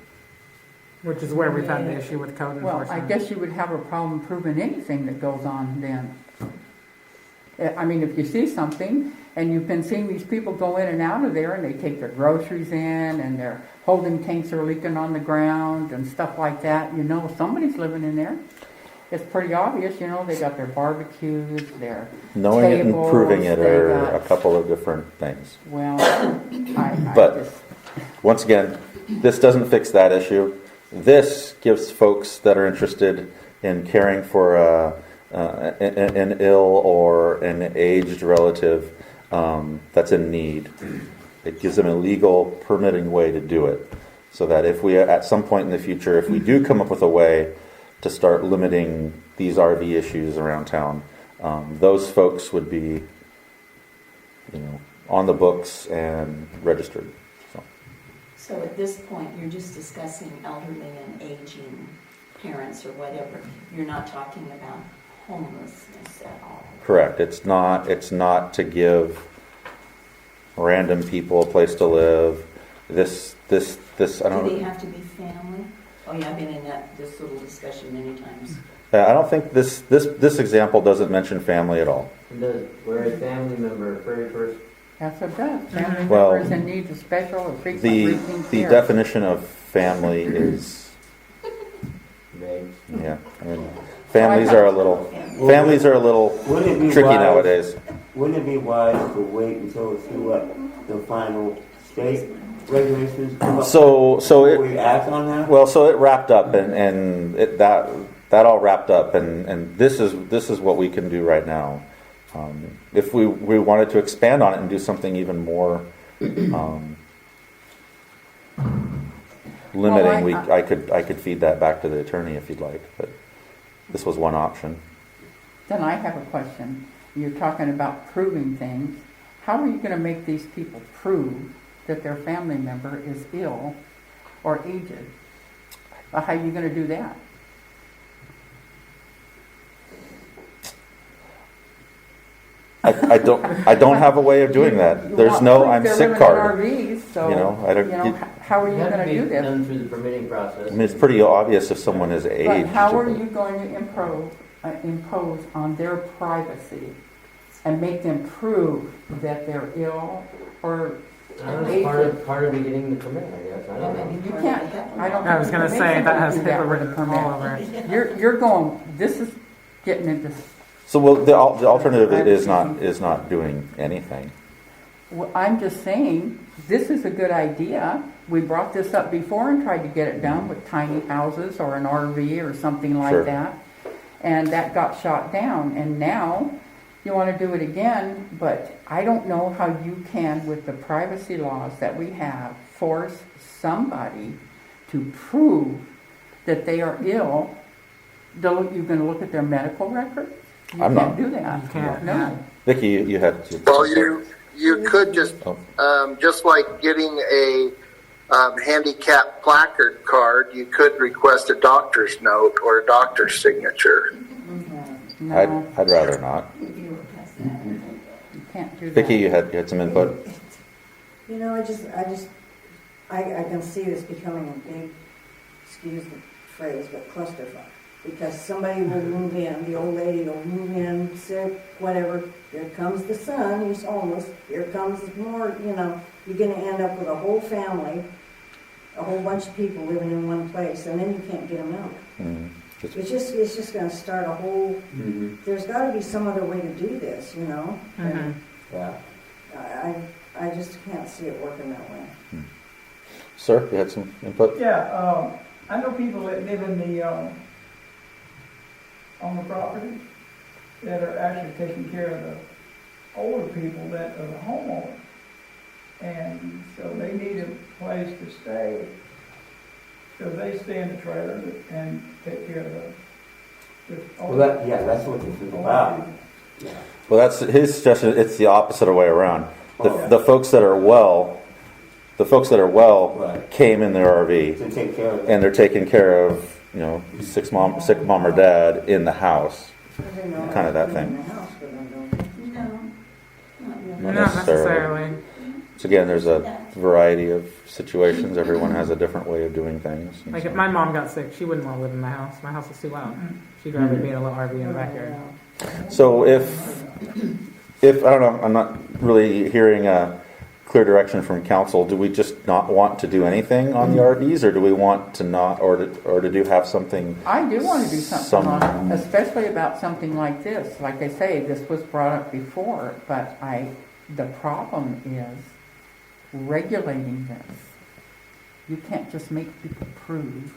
Which is where we've had the issue with code Well, enforcement. I guess you would have a problem proving anything that goes on then. I mean, if you see something and you've been seeing these people go in and out of there and they take their groceries in and their holding tanks are leaking on the ground and stuff like that, somebody's living in there. It's pretty obvious, they got their barbecues, their Knowing it and tables, proving it they are got- a couple of different things. Well, But once again, this doesn't fix that issue. This gives folks that are interested in caring for an ill or an aged relative that's in need. It gives them a legal permitting way to do it, so that if we, at some point in the future, if we do come up with a way to start limiting these RV issues around town, those folks would be, on the books and registered. So at this point, you're just discussing elderly and aging parents or whatever. You're not talking about homelessness at all. Correct. It's not to give random people a place to live. This I don't. Do they have to be family? Oh yeah, I've been in this little discussion many times. I don't think this example doesn't mention family at all. Where a family member very first. That's what it does. Family Well, members in need of special or frequent The routine care. definition of family is, Vague. yeah. I mean, families are a little Wouldn't it be tricky wise- nowadays. Wouldn't it be wise to wait until we see what the final state regulations come up So before it we act on that? Well, so it wrapped up, and that all wrapped up, and this is what we can do right now. If we wanted to expand on it and do something even more limiting, I could feed that back to the attorney if you'd like, but this was one option. Then I have a question. You're talking about proving things. How are you going to make these people prove that their family member is ill or aged? How are you going to do that? I don't have a way of doing that. You There's want no proof I'm they're sick living in card. RVs, so, I don't. how are you It had going to do be this? done through the permitting process. I mean, it's pretty obvious if someone is But aged. how are you going to impose on their privacy and make them prove that they're ill or aged? Part of getting the permit, I guess. I don't know. You can't. I don't. I was think gonna you can say, make that has somebody do HIPAA with a written permit. all over it. You're going. This is getting into. So the alternative is not doing anything. Well, I'm just saying this is a good idea. We brought this up before and tried to get it done with tiny houses or an RV or something like Sure. that, and that got shot down. And now you want to do it again, but I don't know how you can, with the privacy laws that we have, force somebody to prove that they are ill. You're going to look at their medical record? You I'm can't not. do that. You can't, No. yeah. Vicky, you had to. Well, you could just like getting a handicap placard card, you could request a doctor's note or a doctor's signature. No, I'd rather not. you can't do that. Vicky, you had some input. I can see this becoming a big, excuse the phrase, but clusterfuck. Because somebody will move in, the old lady will move in, sick, whatever. Here comes the son, he's homeless. Here comes more, you're going to end up with a whole family, a whole bunch of people living in one place, and then you can't get them out. It's just gonna start a whole, Mm-hmm. there's gotta be some other way to do this, you know? And Yeah. I just can't see it working that way. Sir, you had some input? Yeah, I know people that live in the, on the property that are actually taking care of the older people that are the homeowners. And so they need a place to stay. So they stay in the trailer and take care of the Well, that's what this is about. Yeah. Well, that's his suggestion. It's the opposite way around. Oh. The folks that are well, Right. came in their RV, To take care of it. and they're taking care of, sick mom or dad in the house. Kind of that thing. No, Not necessarily. So again, there's a variety of situations. Everyone has a different way of doing things. And Like so- if my mom got sick, she wouldn't want to live in my house. My house is too loud. She'd rather be in a little RV in the backyard. So if I don't know, I'm not really hearing a clear direction from council. Do we just not want to do anything on the RVs, or do we want to not, or to have something? I do want to do something on it, especially about something like this. Like I say, this was brought up before, but the problem is regulating this. You can't just make people prove,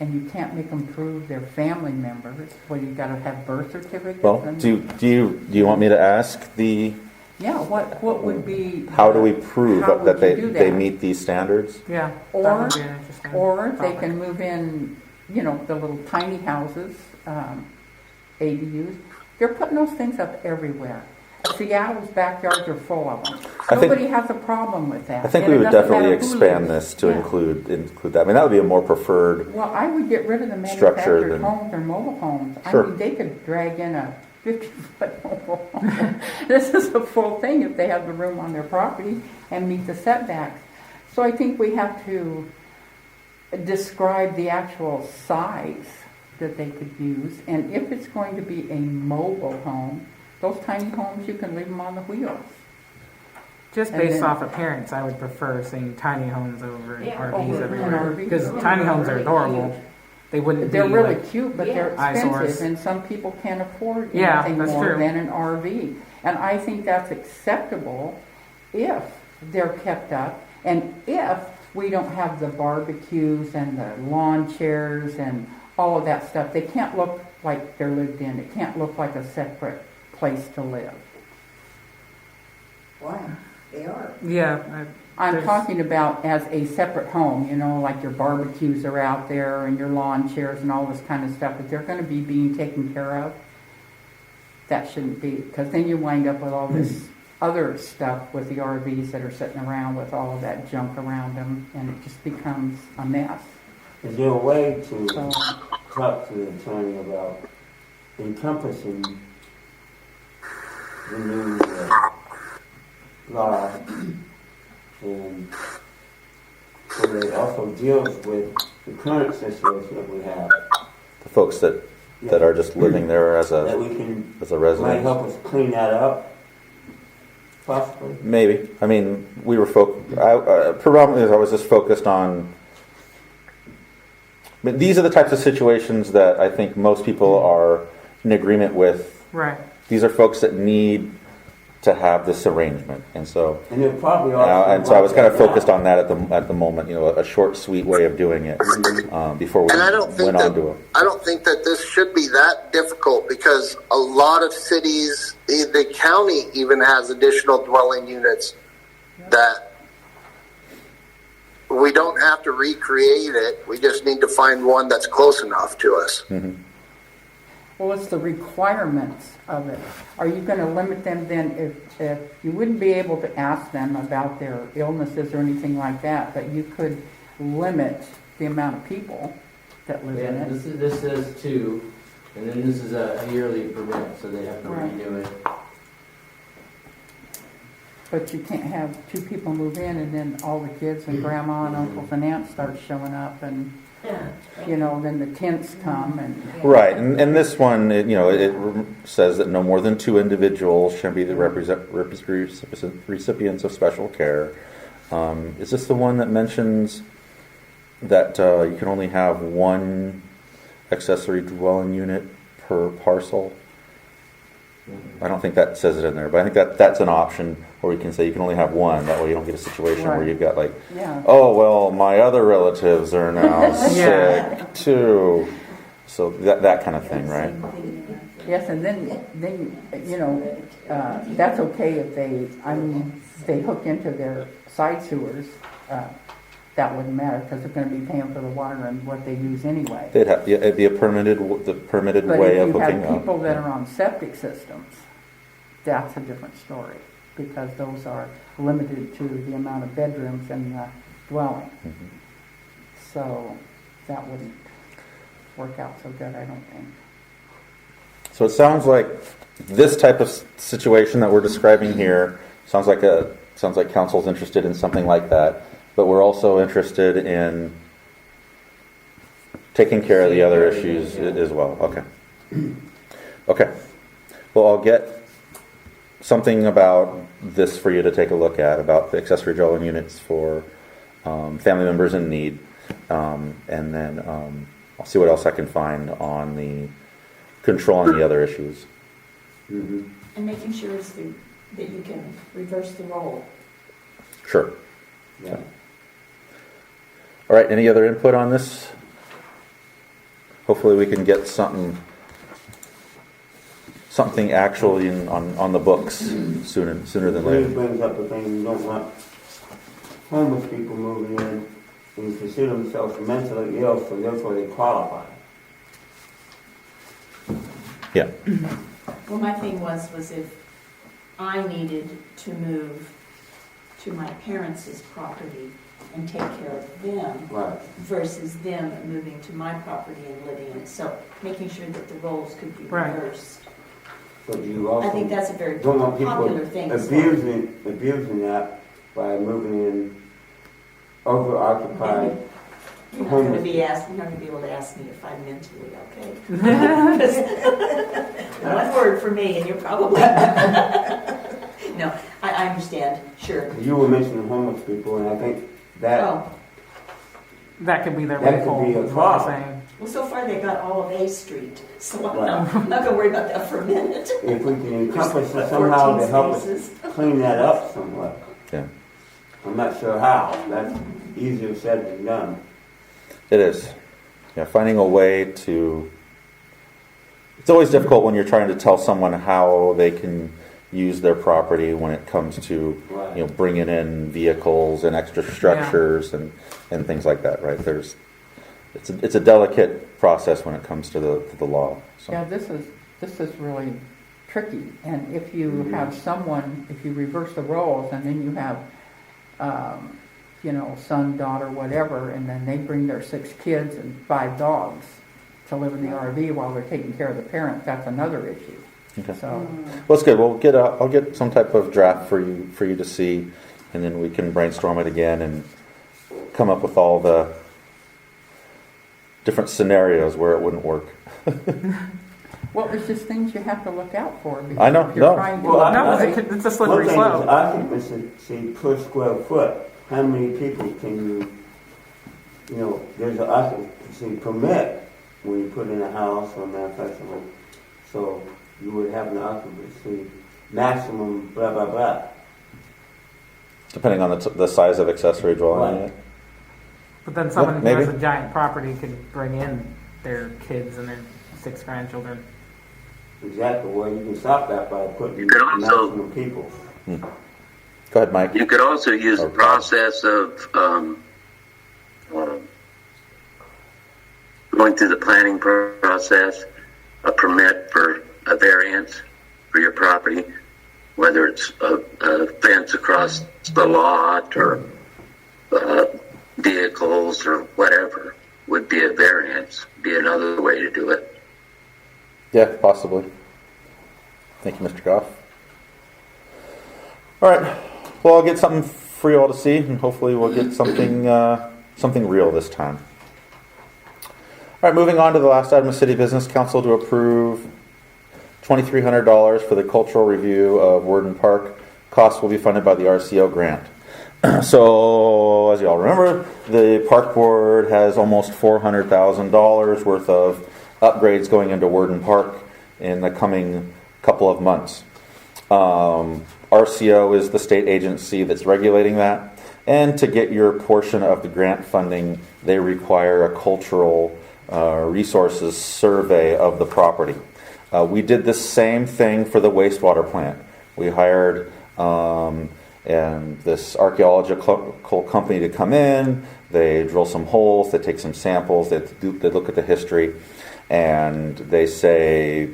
and you can't make them prove they're family members. Well, you got to have birth certificates. Well, and, do you want me to ask the? yeah, what would be? How do we prove how would that you do they that? meet these standards? Yeah. that Or would be an interesting they topic. can move in, the little tiny houses, ADUs. They're putting those things up everywhere. Seattle's backyards are full of them. I think- Nobody has a problem with that. I think And we it would doesn't definitely matter who expand lives. this to Yeah. include that. I mean, that would be a more preferred. Well, I would get rid of the Structure manufactured than- homes or mobile homes. Sure. I mean, they could drag in a 50-foot mobile home. This is a full thing if they have the room on their property and meet the setbacks. So I think we have to describe the actual size that they could use. And if it's going to be a mobile home, those tiny homes, you can leave them on the wheels. Just And based then- off appearance, I would prefer seeing tiny homes over RVs Over an everywhere. RV. Because tiny homes are adorable. They wouldn't They're be really like, cute, but they're eyesores. expensive, and some people can't afford Yeah, anything that's more true. than an RV. And I think that's acceptable if they're kept up, and if we don't have the barbecues and the lawn chairs and all of that stuff. They can't look like they're lived in. It can't look like a separate place to live. Why? They are. yeah. I'm There's- talking about as a separate home, like your barbecues are out there and your lawn chairs and all this kind of stuff, but they're going to be being taken care of. That shouldn't be, because then you wind up with all this other stuff with the RVs that are sitting around with all of that junk around them, and it just becomes a mess. Is there a way to So, talk to the attorney about encompassing the new law, and so that it also deals with the current situation that we have, The folks that are just living there as that a we can, might resident. help us clean that up, possibly? Maybe. I mean, we were predominantly I was just focused on. But these are the types of situations that I think most people are in agreement with. Right. These are folks that need to have this arrangement, and so. And there probably are. And so I was kind of focused on that at the moment, a short, sweet way of doing it before we And I don't think went on to it. I don't think that this should be that difficult, because a lot of cities, the county even has additional dwelling units that we don't have to recreate it. We just need to find one that's close enough to us. Mm-hmm. well, it's the requirements of it. Are you going to limit them then if you wouldn't be able to ask them about their illnesses or anything like that, but you could limit the amount of people that live in Yeah, it? this is 2, and then this is a yearly permit, so they have to Right. renew it. But you can't have 2 people move in and then all the kids and grandma and uncles and aunts start showing up, and then the tents come and Right, and this one, it says that no more than 2 individuals shall be the recipients of special care. Is this the one that mentions that you can only have one accessory dwelling unit per parcel. I don't think that says it in there, but I think that's an option where you can say you can only have one. That way you don't get a situation where Right. you've got like, Yeah. oh, well, my other relatives are now Yeah. sick too. So that kind of thing, right? Yes, and then, you know, that's okay if they hook into their side sewers, that wouldn't matter, because they're gonna be paying for the water and what they use anyway. It'd be the permitted But way if of you hooking have up. people that are on septic systems, that's a different story, because those are limited to the amount of bedrooms in the dwelling. Mhm. So that wouldn't work out so good, I don't think. So it sounds like this type of situation that we're describing here sounds like council's interested in something like that, but we're also interested in taking care of the other issues as well. Okay. Okay. Well, I'll get something about this for you to take a look at, about the accessory dwelling units for family members in need, and then I'll see what else I can find on the controlling the other issues. Mm-hmm. And making sure that you can reverse the role. Sure. Yeah. All right, any other input on this? Hopefully we can get something actually on the books sooner than It later. brings up the thing, you don't want homeless people moving in and consider themselves mentally ill, so therefore they qualify. Yeah. Well, my thing was if I needed to move to my parents' property and take care of them Right. versus them moving to my property and living in it. So making sure that the roles could be Right. reversed. But you also I think that's a very don't want people popular thing. as well. abusing that by moving in over-occupied. You're not going to homeless. you're not going to be able to ask me if I'm mentally okay. One word for me, and you're probably no. I understand. Sure. You were mentioning homeless people, and I think that Oh, That could be their That could way be a is what I'm problem. saying. well, so far they got all of A Street, so Right. I'm not going to worry about that for a minute. if we can encompass it There's somehow 14 to help us spaces. clean that up somewhat. Yeah. I'm not sure how. That's easier said than done. It is. Yeah, finding a way to... It's always difficult when you're trying to tell someone how they can use their property when it comes to, Right. bringing in vehicles and extra structures and things like that, right? It's a delicate process when it comes to the law. So. Yeah, this is really tricky, and if you have someone, if you reverse the roles, and then you have, son, daughter, whatever, and then they bring their 6 kids and 5 dogs to live in the RV while they're taking care of the parents, that's another issue. Okay. So, Well, it's good. I'll get some type of draft for you to see, and then we can brainstorm it again and come up with all the different scenarios where it wouldn't work. well, it's just things you have to look out for. Because I know, if you're no. trying to Well, No, I- it's a slippery One thing is slope. occupancy per square foot. How many people can there's an occupancy permit when you put in a house or manufacturing. So you would have an occupancy maximum blah, blah, blah. Depending on the size of accessory dwelling Right. unit. But then someone who maybe. has a giant property could bring in their kids and their 6 grandchildren. Exactly. Well, you can stop that by putting You could also- maximum people. Go ahead, Mike. You could also use the process of going through the planning process, a permit for a variance for your property, whether it's a fence across the lot or vehicles or whatever, would be a variance, be another way to do it. Yeah, possibly. Thank you, Mr. Goff. All right. Well, I'll get something for you all to see, and hopefully we'll get something real this time. All right, moving on to the last item of City Business. Council to approve $2,300 for the cultural review of Worden Park. Costs will be funded by the RCO grant. So, as you all remember, the park board has almost $400,000 worth of upgrades going into Worden Park in the coming couple of months. RCO is the state agency that's regulating that, and to get your portion of the grant funding, they require a cultural resources survey of the property. We did the same thing for the wastewater plant. We hired and this archaeological company to come in. They drill some holes, they take some samples, they look at the history, and they say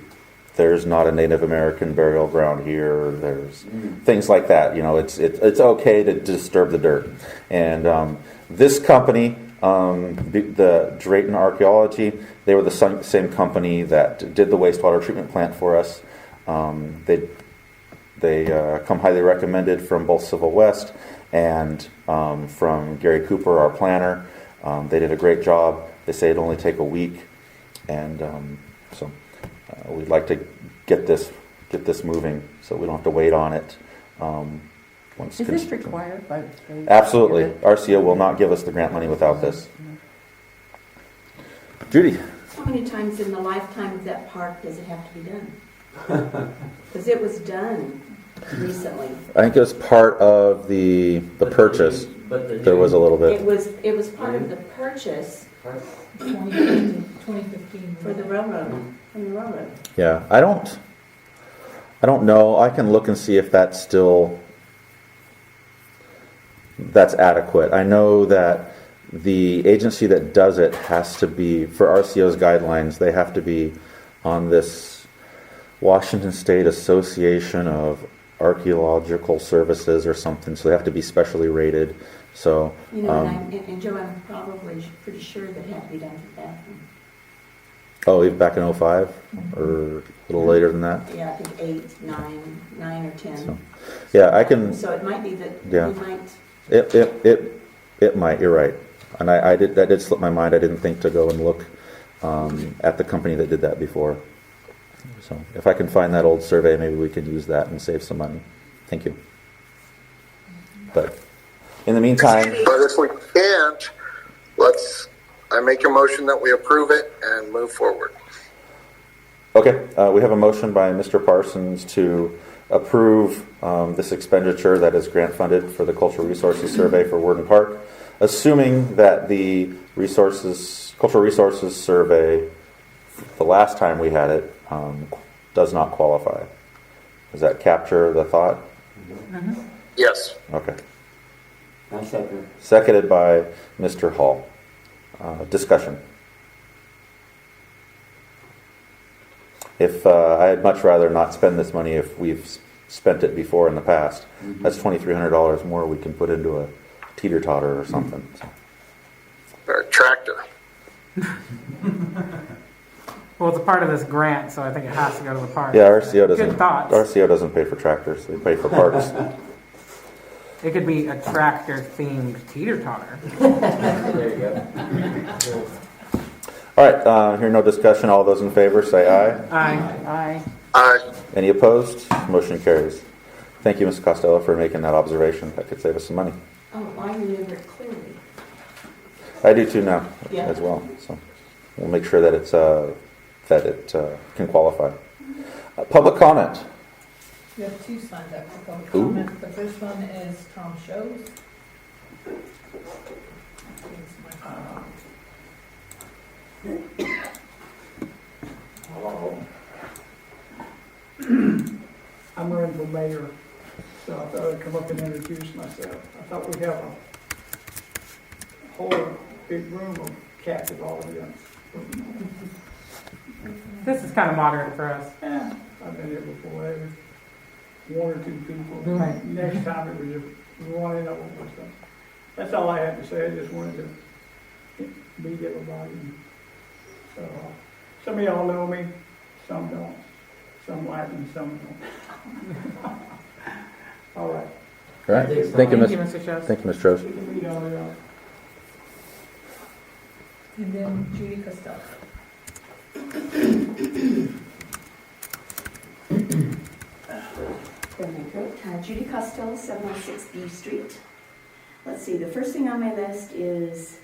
there's not a Native American burial ground here. There's things like that. You know, it's okay to disturb the dirt. And this company, the Drayton Archaeology, they were the same company that did the wastewater treatment plant for us. They come highly recommended from both Civil West and from Gary Cooper, our planner. They did a great job. They say it'd only take a week, and so we'd like to get this moving so we don't have to wait on it. Is this required by the state? Absolutely. RCO will not give us the grant money without this. Judy? How many times in the lifetime of that park does it have to be done? Because it was done recently. I think it was part of the purchase. There was a little bit. It was part of the purchase 2015 for the railroad, from the railroad. Yeah, I don't know. I can look and see if that's adequate. I know that the agency that does it has to be, for RCO's guidelines, they have to be on this Washington State Association of Archaeological Services or something, so they have to be specially rated. So, You know, and Joe, I'm probably pretty sure that it had to be done for the bathroom. oh, even back in 05 or a little later than that. Yeah, I think 8, 9 or 10. So, yeah, I can. So it might be that Yeah. we might. It might. You're right, and that did slip my mind. I didn't think to go and look at the company that did that before. So if I can find that old survey, maybe we can use that and save some money. Thank you. But in the meantime, But if we can't, I make a motion that we approve it and move forward. okay, we have a motion by Mr. Parsons to approve this expenditure that is grant funded for the Cultural Resources Survey for Worden Park, assuming that the Cultural Resources Survey, the last time we had it, does not qualify. Does that capture the thought? Yes. Okay. I second. Seconded by Mr. Hall. Discussion. If I'd much rather not spend this money if we've spent it before in the past. That's $2,300 more we can put into a teeter-totter or something. So. Or a tractor. Well, it's a part of this grant, so I think it has to go to the park. Yeah, RCO doesn't. Good thoughts. RCO doesn't pay for tractors; they pay for parts. It could be a tractor-themed teeter-totter. There you go. All right. Hearing no discussion, all those in favor say aye. Aye. Aye. Any opposed? Motion carries. Thank you, Ms. Costello, for making that observation. That could save us some money. Oh, I remember it clearly. I do too now, Yeah. as well. So we'll make sure that it can qualify. Public comment. We have 2 signed up for public Ooh. comment. The first one is Tom Shows. Hello. I'm running for mayor, so I thought I'd come up and introduce myself. I thought we'd have a whole big room of captive audience. This is kind of moderate for us. Yeah, I've been here before. There was 1 or 2 people. Right. Next time it was just running over with stuff. That's all I had to say. I just wanted to meet everybody. So, some of y'all know me, some don't. Some like me, some don't. All right. All right. Thank you, Ms. Mr. Shows. Thank you, Ms. Trost. We can meet all y'all. And then Judy Costello. Judy Costello, 706 B Street. Let's see, the first thing on my list is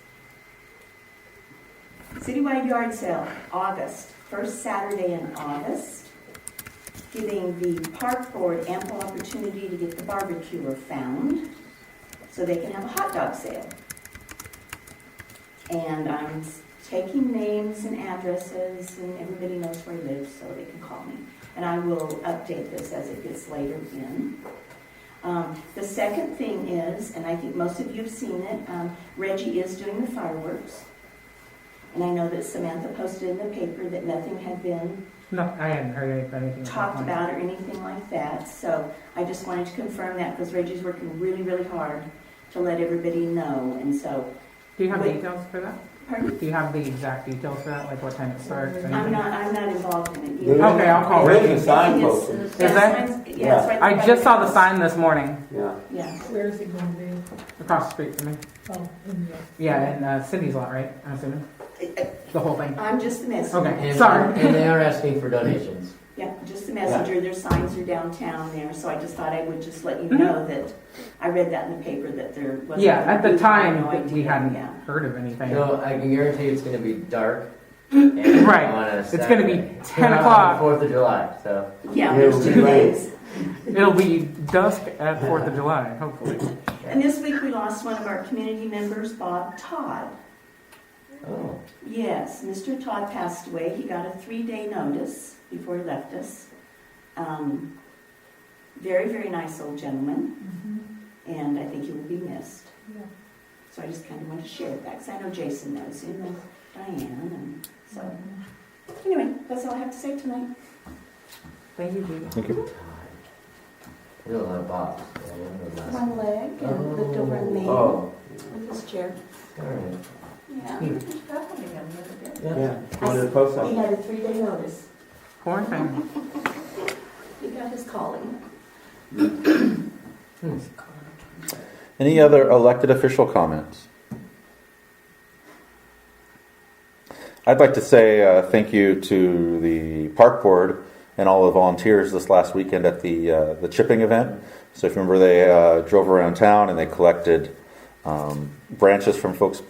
Citywide yard sale, August, first Saturday in August, giving the park board ample opportunity to get the barbecuer found so they can have a hot dog sale. And I'm taking names and addresses, and everybody knows where I live, so they can call me. And I will update this as it gets later in. The second thing is, and I think most of you have seen it, Reggie is doing the fireworks. And I know that Samantha posted in the paper that nothing had been No, I hadn't heard anything talked about or anything like that. So I just wanted to confirm that because Reggie's working really, really hard to let everybody know. And so, Do you have details for that? pardon? Do you have the exact details for that, like what time it starts? I'm not involved in it. Okay, I'll call There is Reggie. a sign posted. Is there? Yeah, it's right I by just the saw the house. sign this morning Yeah. Yeah. Where is it going to be? across the street from me. Oh, in the. Yeah, in Cindy's lot, right? I'm assuming the whole thing. I'm just the messenger. Okay, And, sorry. and they are asking for donations. Yeah, just the messenger. Their signs are downtown there, so I just thought I would just let you Mhm. know that I read that in the paper that there wasn't. Yeah, at the I had time no we idea. hadn't Yeah. heard of anything. So I can guarantee it's going to be dark. And Right. on a It's going to be Saturday. 10 We're on o'clock. 4th of July, so. Yeah, It there's will be 2 rain. days. It'll be dusk at 4th of July, hopefully. And this week we lost one of our community members, Bob Todd. Oh. Yes, Mr. Todd passed away. He got a 3-day notice before he left us. Very, very nice old gentleman, and I think he will be missed. Yeah. So I just kind of want to share that because I know Jason knows him and Diane, and so anyway, that's all I have to say tonight. Thank you, Judy. Thank you. We have a lot of box. Yeah, we have a lot of- One leg and looked over in me Oh, with his chair. All right. Yeah. Hmm. Probably him a little bit. yeah. Go to the post He office. had a 3-day notice. Poor thing. He got his calling. Any other elected official comments? I'd like to say thank you to the park board and all the volunteers this last weekend at the chipping event. So if you remember, they drove around town and they collected branches from folks'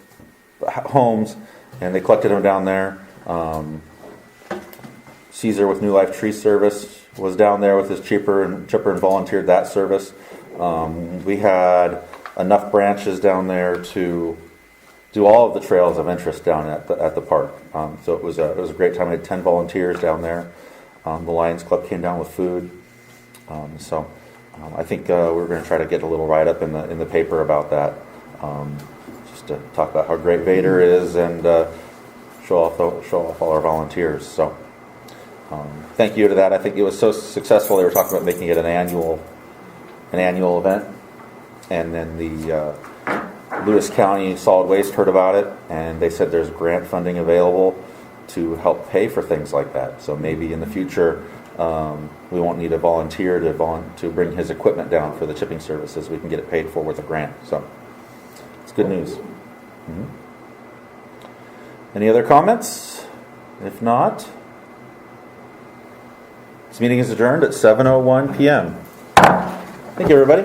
homes, and they collected them down there. Caesar with New Life Tree Service was down there with his chipper and volunteered that service. We had enough branches down there to do all of the trails of interest down at the park. So it was a great time. We had 10 volunteers down there. The Lions Club came down with food. I think we're going to try to get a little write-up in the paper about that, just to talk about how great Vader is and show off all our volunteers. So thank you to that. I think it was so successful. They were talking about making it an annual event, and then the Lewis County Solid Waste heard about it, and they said there's grant funding available to help pay for things like that. So maybe in the future, we won't need a volunteer to bring his equipment down for the chipping services. We can get it paid for with a grant. So it's good news. Any other comments? If not, this meeting is adjourned at 7:01 p.m. Thank you, everybody.